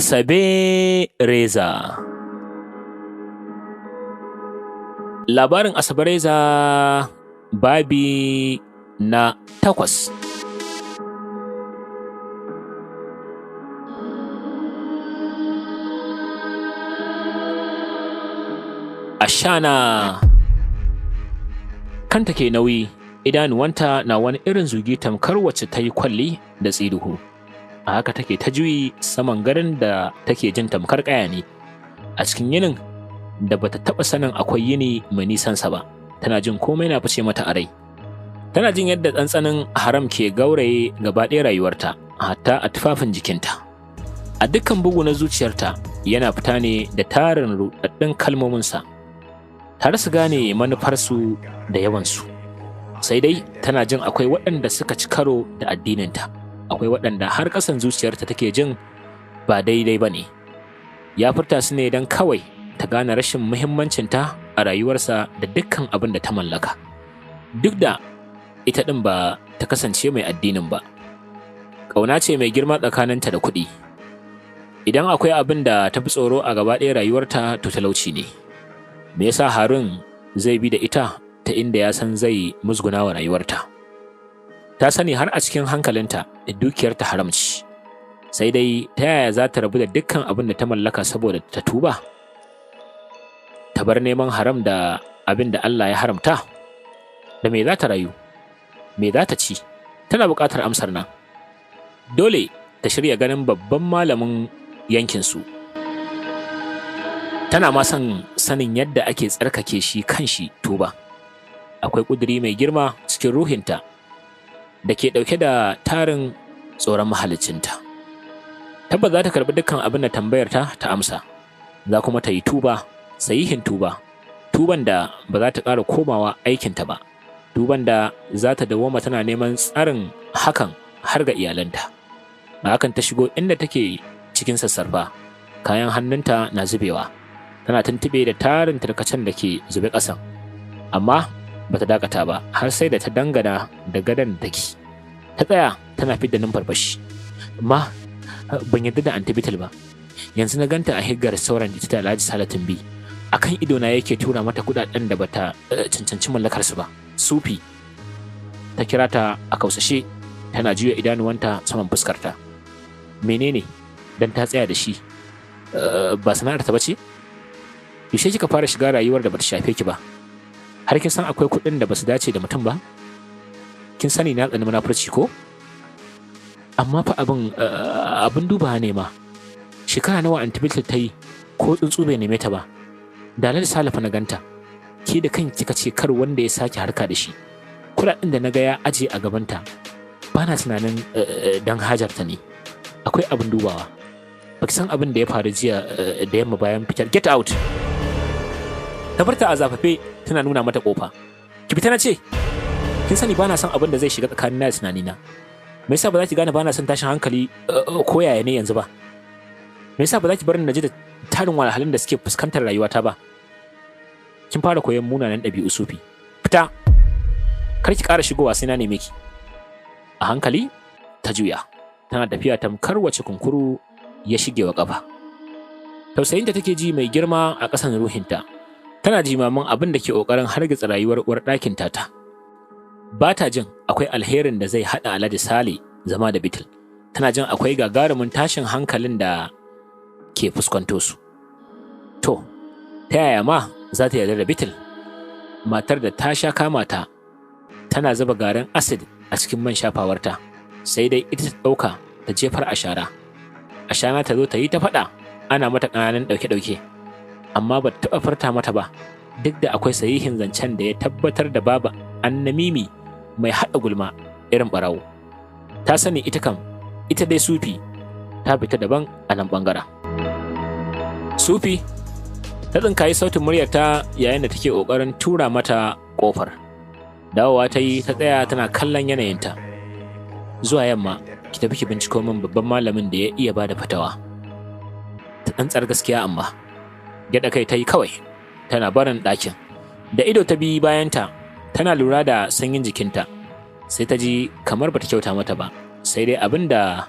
Asabe Reza. Labarin Asabe Reza babi na 8. Ashana kanta ke nauyi, idanuwanta na wani irin zugi tamkar wacce ta yi kwalli da tsiduhu. A haka take ta juyi saman garin da take jin tamkar ƙaya ne a cikin yinin da bata taɓa sanin akwai yini mai nisansa ba. Tana jin komai na fice mata a rai. Tana jin yadda tsantsanin haram ke gauraye gaba ɗaya rayuwarta, hatta a tufafin jikinta. A dukkan bugu na zuciyarta yana fita ne da tarin ruɗaɗɗun kalmominsa, tare su gane manufarsu da yawansu. Sai dai tana jin akwai waɗanda suka ci karo da addininta. Akwai waɗanda har ƙasan zuciyarta take jin ba daidai ba ne. Ya furta su ne don kawai ta gane rashin muhimmancinta a rayuwarsa da dukkan abin da ta mallaka. Duk da ita ɗin ba ta kasance mai addinin ba. Ƙauna ce mai girma tsakaninta da kuɗi. Idan akwai abin da ta fi tsoro a gaba ɗaya rayuwarta to talauci ne. Me yasa Harun zai bi da ita ta inda ya san zai musguna wa rayuwarta? Ta sani har a cikin hankalinta dukiyarta haramci. Sai dai ta yaya za ta rabu da dukkan abin da ta mallaka saboda ta tuba? Ta bar neman haram da abin da Allah ya haramta? Da me za ta rayu? Me za ta ci? Tana buƙatar amsar nan. Dole ta shirya ganin babban malamin yankinsu. Tana ma son sanin yadda ake tsarkake shi kanshi tuba. Akwai ƙuduri mai girma cikin ruhinta da ke ɗauke da tarin tsoron mahaliccinta. Tabbas za ta karɓi dukkan abin da tambayarta ta amsa, za kuma ta yi tuba, sahihin tuba, tuban da ba za ta ƙara komawa aikinta ba, tuban da za ta dawwama tana neman tsarin hakan har ga iyalanta. A hakan ta shigo inda take cikin sassarfa, kayan hannunta na zubewa, tana tuntuɓe da tarin tarkacen da ke zube ƙasan, amma bata dakata ba har sai da ta dangana da gadon take. Ta tsaya tana fidda numfarfashi. Ma ban yarda da antibital ba. Yanzu na ganta a higgar sauran ita da Alhaji Salatin bi. Akan ido na yake tura mata kudaden da bata cancanci mallakar su ba. Sufi ta kira ta a kausashe, tana juya idanuwanta saman fuskarta. Menene dan ta tsaya da shi? Ba sana'ar ta bace? Yaushe kika fara shiga rayuwar da bata shafe ki ba? Har kin san akwai kuɗin da basu dace da mutum ba? Kin sani na tsani munafurci ko? Amma fa abin duba ne ma. Shekara nawa antibital ta yi ko tsuntsu bai neme ta ba? Dalar Salafa na ganta. Ke da kanki kika ce kar wanda ya sake harka da shi. Kuɗaɗen da na ga ya aje a gabanta ba na tunanin dan hajarta ne. Akwai abin dubawa. Baki san abin da ya faru jiya da yamma bayan fitar. Get out! Ta farta a zafafe tana nuna mata kofa. Ki fita na ce. Kin sani bana son abin da zai shiga tsakanin na da tunanina. Me yasa ba za ki gane bana son tashin hankali ko yaya ne yanzu ba? Me yasa ba za ki bar ni na ji da tarin wahalhalun da suke fuskantar rayuwata ba? Kin fara koyon munanan ɗabi'u Sufi. Fita. Kar ki ƙara shigowa sai na neme ki. A hankali ta juya. Tana tafiya tamkar wace kunkuru ya shige wa ƙafa. Tausayinta take ji mai girma a ƙasan ruhinta. Tana jimamin abin da ke ƙoƙarin hargitsa rayuwar uwar ɗakin tata. Ba ta jin akwai alherin da zai haɗa Alhaji Sale zama da Bitil. Tana jin akwai gagarumin tashin hankalin da ke fuskanto su. To, ta yaya ma za ta yarda da Bitil? Matar da ta sha kama ta, tana zuba garin acid a cikin man shafawarta, sai dai ita ta ɗauka ta jefar a shara. Ashana ta zo ta yi ta faɗa, ana mata ƙananan ɗauke-ɗauke. Amma ba ta taɓa farta mata ba, duk da akwai sahihin zancen da ya tabbatar da babu annamimi mai haɗa gulma irin ɓarawo. Ta sani ita kam, ita dai Sufi ta fita daban a nan ɓangaren. Sufi ta tsinkayi sautin muryarta yayin da take ƙoƙarin tura mata ƙofar. Dawowa ta yi ta tsaya tana kallon yanayinta. Zuwa yamma ki tafi ki binciko min babban malamin da ya iya bada fatawa. Ta tsantsar gaskiya amma. Gyaɗa kai ta yi kawai, tana barin ɗakin. Da ido ta bi bayanta, tana lura da sanyin jikinta, sai ta ji kamar bata kyauta mata ba, sai dai abin da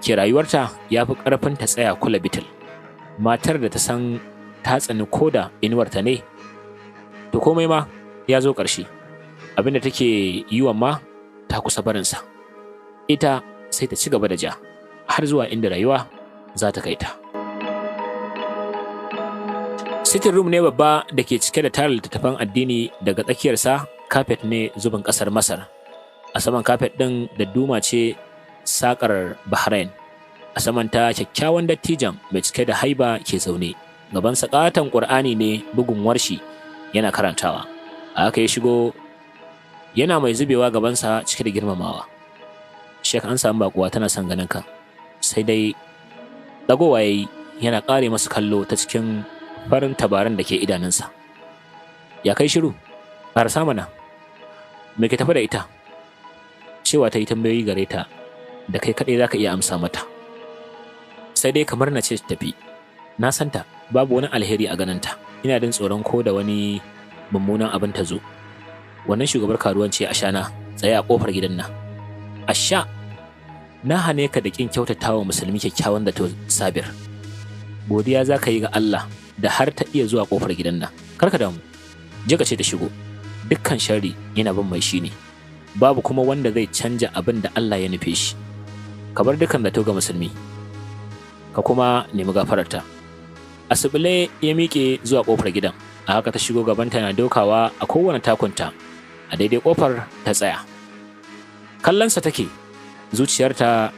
ke rayuwarta ya fi ƙarfin ta tsaya kula bitil. Matar da ta san ta tsani koda inuwarta ne, to komai ma ya zo ƙarshe. Abin da take yi wa ma ta kusa barinsa. Ita sai ta ci gaba da ja har zuwa inda rayuwa za ta kai ta. Sitting room ne babba da ke cike da tarin littattafan addini, daga tsakiyarsa kafet ne zubin ƙasar Masar. A saman kafet ɗin da duma ce saƙar Bahrain. A saman ta kyakkyawan dattijan mai cike da haiba ke zaune. Gabansa ƙaton ƙur'ani ne bugun warshi yana karantawa. A haka ya shigo yana mai zubewa gabansa cike da girmamawa. Sheikh, an samu baƙuwa tana son ganin ka. Sai dai ɗagowa ya yi yana ƙare masa kallo ta cikin farin tabaran da ke idanunsa. Ya kai shiru? Ƙarasa mana. Me ke tafi da ita? Cewa ta yi tambayoyi gare ta da kai kaɗai za ka iya amsa mata. Sai dai kamar na ce tafi. Na santa, babu wani alheri a ganinta. Ina jin tsoron ko da wani mummunan abin ta zo. Wannan shugabar karuwanci a shana tsaye a ƙofar gidan nan. Asha, na hane ka da ƙin kyautatawa musulmi kyakkyawan da to Sabir. Godiya za ka yi ga Allah da har ta iya zuwa ƙofar gidan nan. Karka damu, je ka ce ta shigo. Dukkan sharri yana bin mai shi ne. Babu kuma wanda zai canja abin da Allah ya nufe shi. Ka bar dukkan zato ga musulmi, ka kuma nemi gafararta. Asibile ya miƙe zuwa ƙofar gidan. A haka ta shigo gabanta na dokawa a kowane takunta. A daidai ƙofar ta tsaya. Kallonsa take, zuciyarta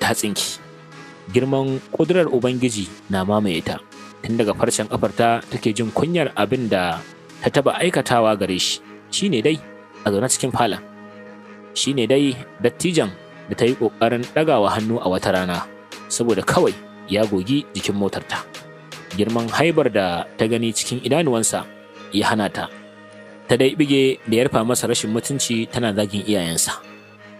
ta tsinki. Girman ƙudurar Ubangiji na mamaye ta. Tun daga farcen ƙafarta take jin kunyar abin da ta taɓa aikatawa gare shi. Shi ne dai a zaune cikin falon. Shi ne dai dattijan da ta yi ƙoƙarin ɗagawa hannu a wata rana saboda kawai ya gogi jikin motarta. Girman haibar da ta gani cikin idanuwansa ya hana ta. Ta dai bige da ya rufa masa rashin mutunci tana zagin iyayensa.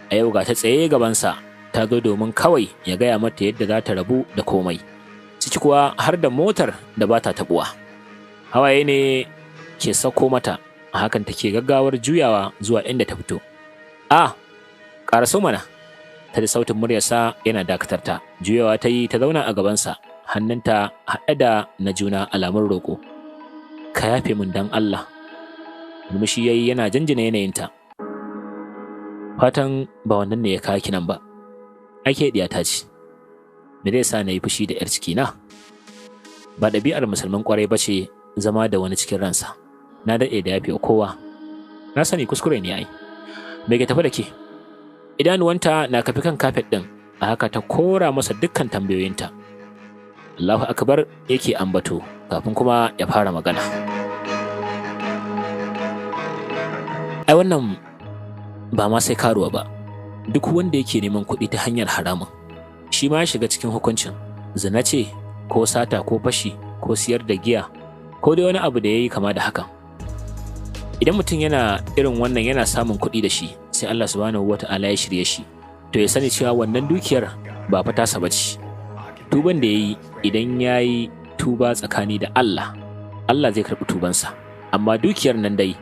A yau ga ta tsaye gabansa, ta zo domin kawai ya gaya mata yadda za ta rabu da komai. Ciki kuwa har da motar da ba ta taɓuwa. Hawaye ne ke sauko mata, a hakan take gaggawar juyawa zuwa inda ta fito. Ƙaraso mana, ta da sautin muryarsa yana dakatar ta. Juyawa ta yi ta zauna a gabansa, hannunta haɗe da na juna alamun roƙo. Ka yafe min dan Allah. Murmushi ya yi yana janjina yanayinta. Fatan ba wannan ne ya kawo ki nan ba. Ake ɗiyata ce. Me zai sa na yi fushi da 'yar cikina? Ba ɗabi'ar musulman ƙwarai ba ce zama da wani cikin ransa. Na daɗe da yafe kowa. Na sani kuskure ne ai. Me ke tafi da ke? Idanuwanta na kafi kan kafet ɗin, a haka ta kora masa dukkan tambayoyinta. Allahu akbar yake ambato kafin kuma ya fara magana. Ai wannan ba ma sai karuwa ba. Duk wanda yake neman kuɗi ta hanyar haramun, shi ma ya shiga cikin hukuncin. Zina ce, ko sata, ko fashi, ko siyar da giya, ko dai wani abu da ya yi kama da hakan. Idan mutum yana irin wannan yana samun kuɗi da shi, sai Allah subhanahu wata'ala ya shirye shi, to ya sani cewa wannan dukiyar ba fa tasa bace. Tuban da ya yi, idan ya yi tuba tsakani da Allah, Allah zai karɓi tubansa. Amma dukiyar nan dai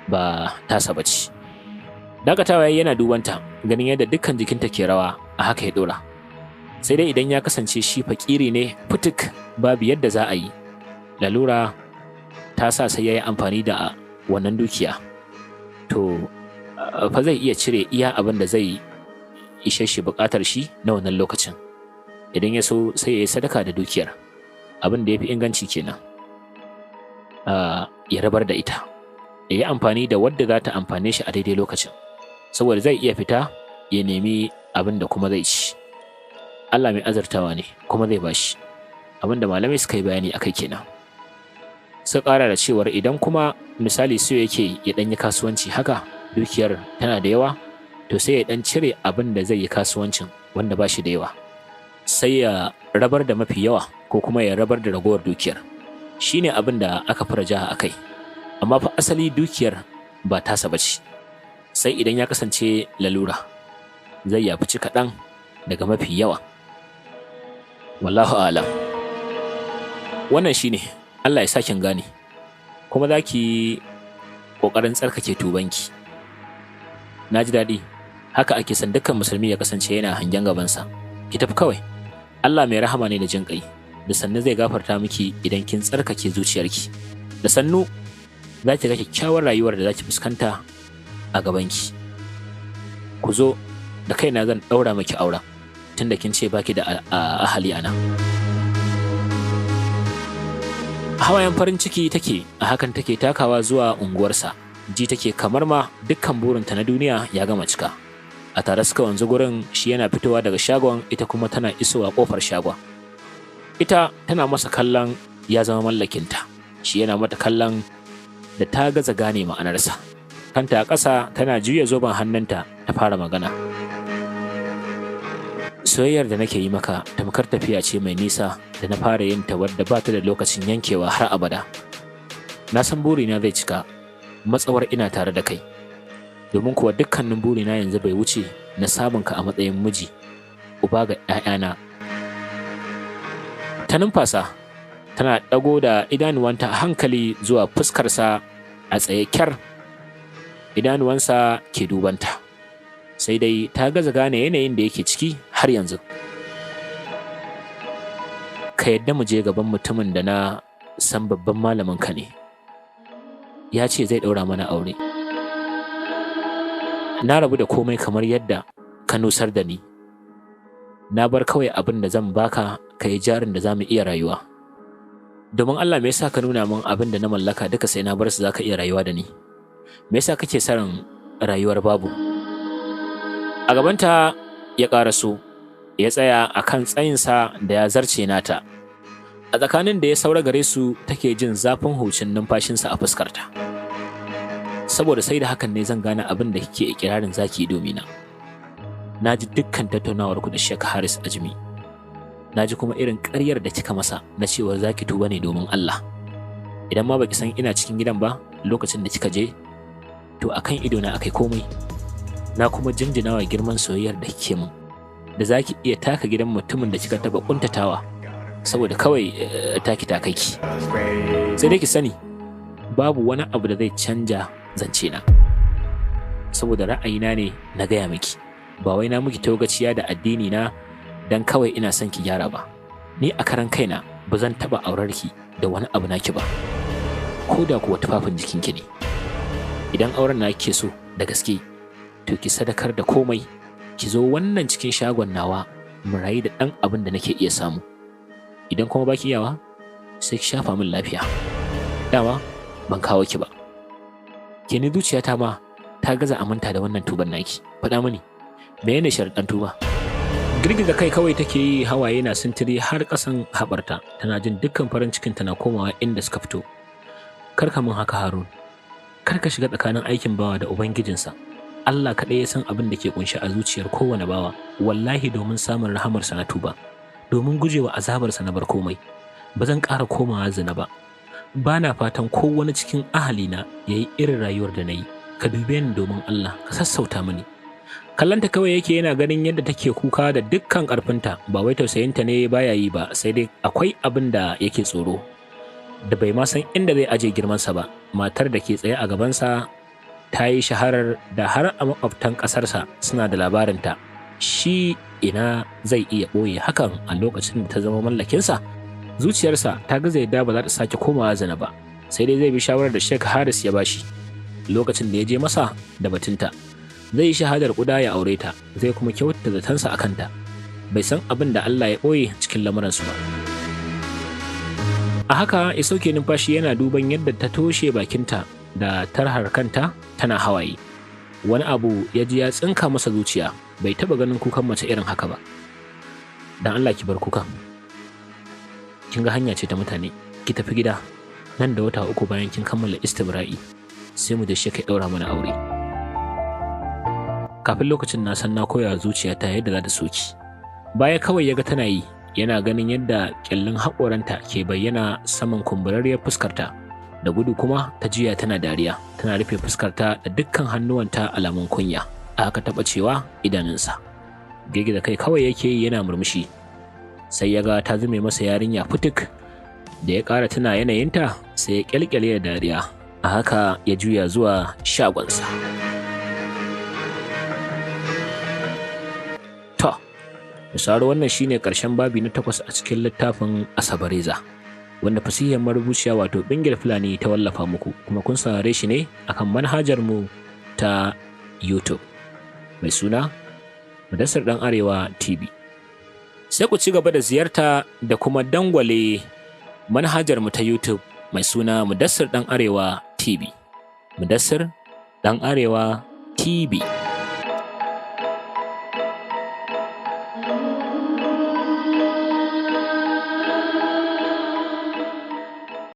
ba tasa bace. Dakatawa yana dubanta, ganin yadda dukkan jikinta ke rawa, a haka ya ɗora. Sai dai idan ya kasance shi fakiri ne fitik, babu yadda za a yi. Lalura ta sa sai ya yi amfani da wannan dukiya. To, fa zai iya cire iya abin da zai ishe shi buƙatar shi na wannan lokacin. Idan ya so sai ya yi sadaka da dukiyar. Abin da ya fi inganci kenan. Ya rabar da ita. Ya yi amfani da wadda za ta amfane shi a daidai lokacin. Saboda zai iya fita ya nemi abin da kuma zai ci. Allah mai azartawa ne kuma zai bashi. Abin da malamai suka yi bayani akai kenan. Suka ƙara da cewar idan kuma misali so yake ya ɗan yi kasuwanci haka, dukiyar tana da yawa, to sai ya ɗan cire abin da zai yi kasuwancin wanda ba shi da yawa. Sai ya rabar da mafi yawa ko kuma ya rabar da ragowar dukiyar. Shi ne abin da aka fara jaha a kai. Amma fa asali dukiyar ba tasa ba ce. Sai idan ya kasance lalura, zai yafici kaɗan daga mafi yawa. Wallahu a'lam. Wannan shi ne, Allah ya sakin gane, kuma za ki ƙoƙarin tsarkake tubanki. Na ji daɗi, haka ake son dukkan musulmi ya kasance yana hangen gabansa, ki tafi kawai. Allah mai rahama ne da jin ƙai, da sannu zai gafarta miki idan kin tsarkake zuciyarki. Da sannu za ki ga kyakkyawar rayuwar da za ki fuskanta a gabanki. Ku zo da kaina zan ɗaura miki auren, tunda kin ce baki da ahali ana. Hawayen farin ciki take, a hakan take takawa zuwa unguwarsa. Ji take kamar ma dukkan burinta na duniya ya gama cika. A tare suka wanzu gurin, shi yana fitowa daga shagon, ita kuma tana isowa kofar shagon. Ita tana masa kallon ya zama mallakinta, shi yana mata kallon da ta gaza gane ma'anarsa. Kanta a ƙasa tana juya zoben hannunta ta fara magana. Soyayyar da nake yi maka tamkar tafiya ce mai nisa da na fara yin ta wadda ba ta da lokacin yankewa har abada. Na san burina zai cika matsawar ina tare da kai, domin kuwa dukkanin burina yanzu bai wuce na samunka a matsayin miji, uba ga 'ya'yana. Ta numfasa, tana ɗago da idanuwanta a hankali zuwa fuskarsa a tsaye kyar. Idanuwansa ke dubanta, sai dai ta gaza gane yanayin da yake ciki har yanzu. Ka yadda mu je gaban mutumin da na san babban malamin ka ne. Ya ce zai ɗaura mana aure. Na rabu da komai kamar yadda ka nusar da ni. Na bar kawai abin da zan baka ka yi jarin da za mu iya rayuwa. Domin Allah, me yasa ka nuna min abin da na mallaka duka sai na bar su za ka iya rayuwa da ni? Me yasa kake son rayuwar babu? A gabanta ya ƙaraso, ya tsaya a kan tsayinsa da ya zarce nata. A tsakanin da ya saura gare su take jin zafin hucin numfashinsa a fuskarta. Saboda sai da hakan ne zan gane abin da kike ikirarin zaki yi domina. Na ji dukkan tattaunawar ku da Sheikh Haris Ajmi. Na ji kuma irin ƙaryar da kika masa na cewa zaki tuba ne domin Allah. Idan ma baki san ina cikin gidan ba lokacin da kika je, to akan ido na akai komai. Na kuma jinjinawa girman soyayyar da kike min, da zaki iya taka gidan mutumin da kika taba kuntatawa saboda kawai taki ta kai ki. Sai dai ki sani babu wani abu da zai canja zance na, saboda ra'ayina ne na gaya miki, ba wai na miki togaciya da addini na dan kawai ina son ki gyara ba. Ni a karan kaina ba zan taba aurar ki da wani abu naki ba, ko da kuwa tufafin jikinki ne. Idan auren na ke so da gaske, to ki sadakar da komai, ki zo wannan cikin shagon nawa mu rayu da ɗan abin da nake iya samu. Idan kuma baki iyawa, sai ki shafa min lafiya. Dama ban kawo ki ba. Ke ni zuciyata ma ta gaza aminta da wannan tuban naki. Faɗa mini, menene sharuɗan tuba? Girgiza kai kawai take yi, hawaye na sintiri har ƙasan haɓarta, tana jin dukkan farin cikin tana komawa inda suka fito. Kar ka min haka, Harun. Kar ka shiga tsakanin aikin bawa da Ubangijinsa. Allah kaɗai ya san abin da ke ƙunshe a zuciyar kowane bawa. Wallahi domin samun rahamarsa na tuba, domin gujewa azabarsa na bar komai. Ba zan ƙara komawa zina ba. Ba na fatan kowane cikin ahalina ya yi irin rayuwar da na yi. Ka dube ni domin Allah, ka sassauta mini. Kallanta kawai yake, yana ganin yadda take kuka da dukkan ƙarfinta. Ba wai tausayinta ne baya yi ba, sai dai akwai abin da yake tsoro, da bai ma san inda zai aje girmansa ba. Matar da ke tsaye a gabansa ta yi shaharar da har a makwabtan ƙasarsa suna da labarinta. Shi ina zai iya ɓoye hakan a lokacin da ta zama mallakinsa? Zuciyarsa ta gaza yadda ba za ta sake komawa zina ba, sai dai zai bi shawarar da Sheikh Haris ya bashi lokacin da ya je masa da batunta. Zai yi shahadar ƙuda ya aure ta, zai kuma kyautata zatansa a kanta. Bai san abin da Allah ya ɓoye cikin lamuransu ba. A haka ya sauke numfashi, yana duban yadda ta toshe bakinta da tarhar kanta tana hawaye. Wani abu ya ji ya tsinka masa zuciya, bai taba ganin kukan mace irin haka ba. Dan Allah ki bar kukan. Kin ga hanya ce ta mutane, ki tafi gida. Nan da wata 3 bayan kin kammala istibra'i, sai mu da shi kai daura mana aure. Kafin lokacin na san na koya zuciyata yadda za ta soki. Baya kawai yaga tana yi, yana ganin yadda kyallin haƙoranta ke bayyana saman kumburarriyar fuskarta. Da gudu kuma ta juya tana dariya, tana rufe fuskarta da dukkan hannuwanta alamun kunya. Aka taɓa cewa idanunsa. Girgiza kai kawai yake yi yana murmushi. Sai ya ga ta zume masa yarinya fituk. Da ya ƙara tuna yanayinta, sai ya ƙyalƙyale da dariya. A haka ya juya zuwa shagonsa. Misali wannan shine ƙarshen babi na 8 a cikin littafin Asabareza, wanda fasihiyar marubuciya wato Bingel Fulani ta wallafa muku, kuma kun saurare shi ne akan manhajar mu ta YouTube mai suna Mudassir Dan Arewa TV. Sai ku ci gaba da ziyarta da kuma dangwale manhajar mu ta YouTube mai suna Mudassir Dan Arewa TV. Mudassir Dan Arewa TV.